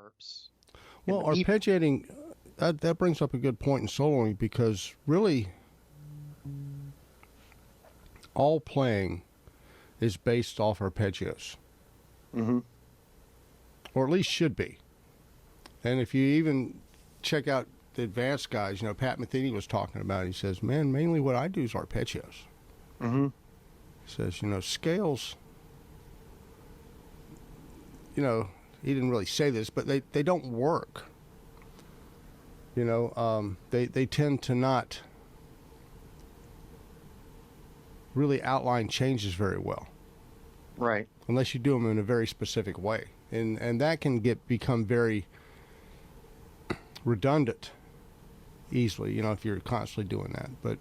harps. And Well, arpeggiating, that brings up a good point in soloing, because really all playing is based off arpeggios. Mm-hmm. Or at least should be. And if you even check out the advanced guys, Pat Metheny was talking about it. He says, man, mainly what I do is arpeggios. Mm-hmm. He says, scales, he didn't really say this, but they don't work. They tend to not really outline changes very well. Right. Unless you do them in a very specific way. And that can become very redundant easily, if you're constantly doing that. But,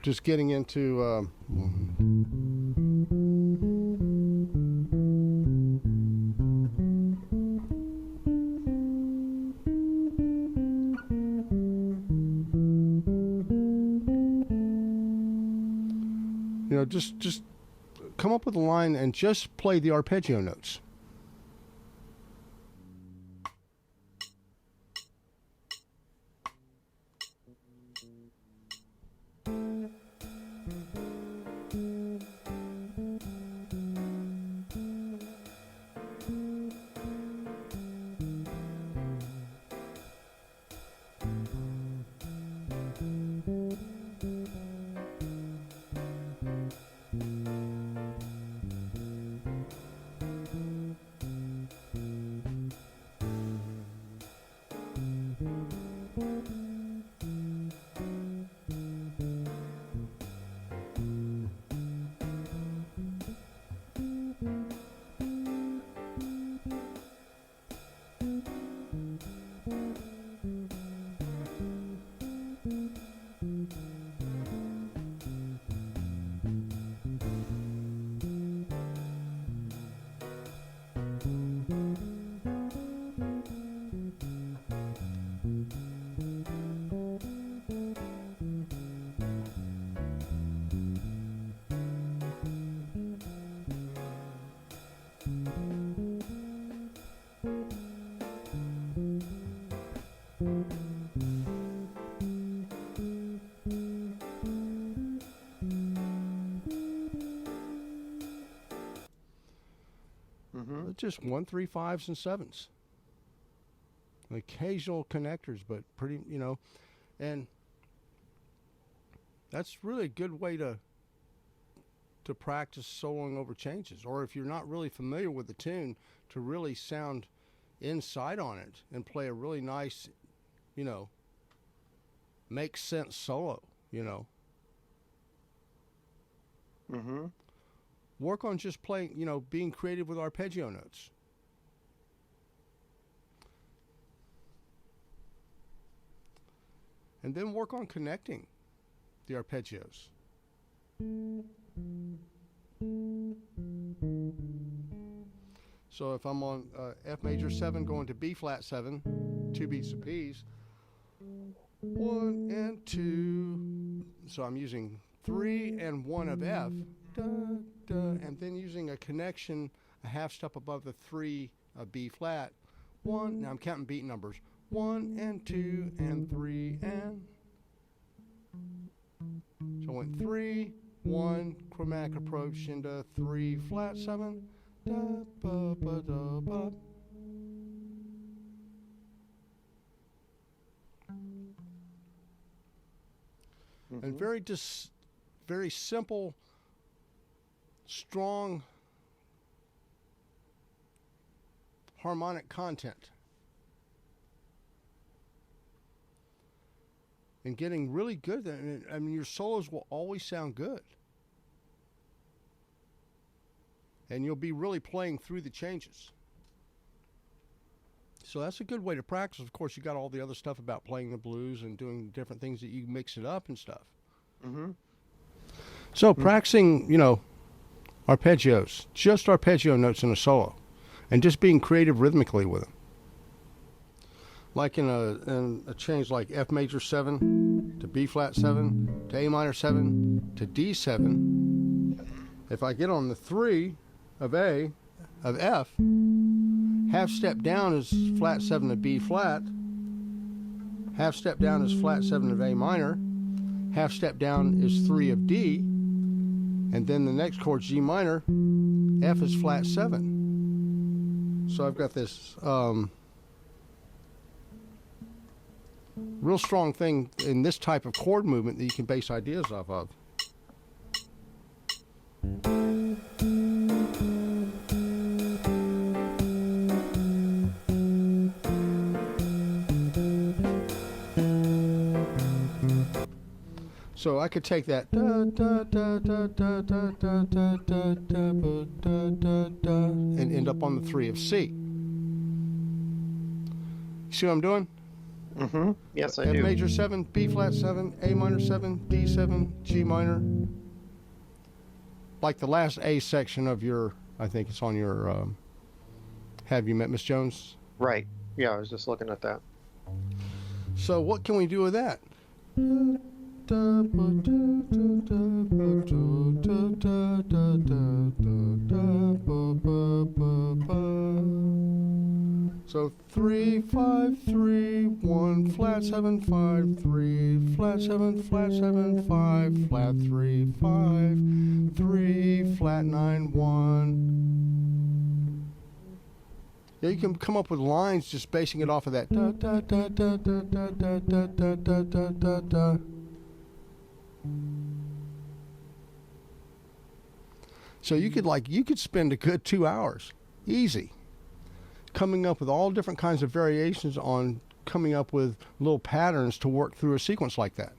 just getting into... just come up with a line and just play the arpeggio notes. Just 1, 3, 5s, and 7s. Occasional connectors, but pretty, and that's really a good way to practice soloing over changes. Or if you're not really familiar with the tune, to really sound inside on it and play a really nice, make sense solo, Mm-hmm. Work on just playing, being creative with arpeggio notes. And then work on connecting the arpeggios. So if I'm on F major 7 going to B flat 7, 2 beats apiece, 1 and 2. So I'm using 3 and 1 of F. Da, da, and then using a connection a half step above the 3 of B flat. 1, now I'm counting beat numbers. 1 and 2 and 3 and. So I went 3, 1, chromatic approach into 3 flat 7. Da, ba, ba, da, ba. Mm-hmm. And very simple, strong harmonic content. And getting really good at it. I mean, your solos will always sound good. And you'll be really playing through the changes. So that's a good way to practice. Of course, you got all the other stuff about playing the blues and doing different things that you mix it up and stuff. Mm-hmm. So practicing, arpeggios, just arpeggio notes in a solo, and just being creative rhythmically with them. Like in a change like F major 7 to B flat 7 to A minor 7 to D 7. If I get on the 3 of A of F. Half step down is flat 7 of B flat. Half step down is flat 7 of A minor. Half step down is 3 of D. And then the next chord's G minor. F is flat 7. So I've got this real strong thing in this type of chord movement that you can base ideas off of. So I could take that and end up on the 3 of C. See what I'm doing? Mm-hmm. Yes, I F do. major 7, B flat 7, A minor 7, D 7, G minor. Like the last A section of your, I think it's on your, Have You Met Miss Jones? Right. Yeah, I was just looking at that. So what can we do with that? So 3 5 3 1 flat 7 5 3 flat 7 flat 7 5 flat 3 5 3 flat 9 1. Yeah, you can come up with lines just basing it off of that. Da, da, da, da, da, da, da, da, da, da, da, da. So you could spend a good 2 hours, easy, coming up with all different kinds of variations on coming up with little patterns to work through a sequence like that.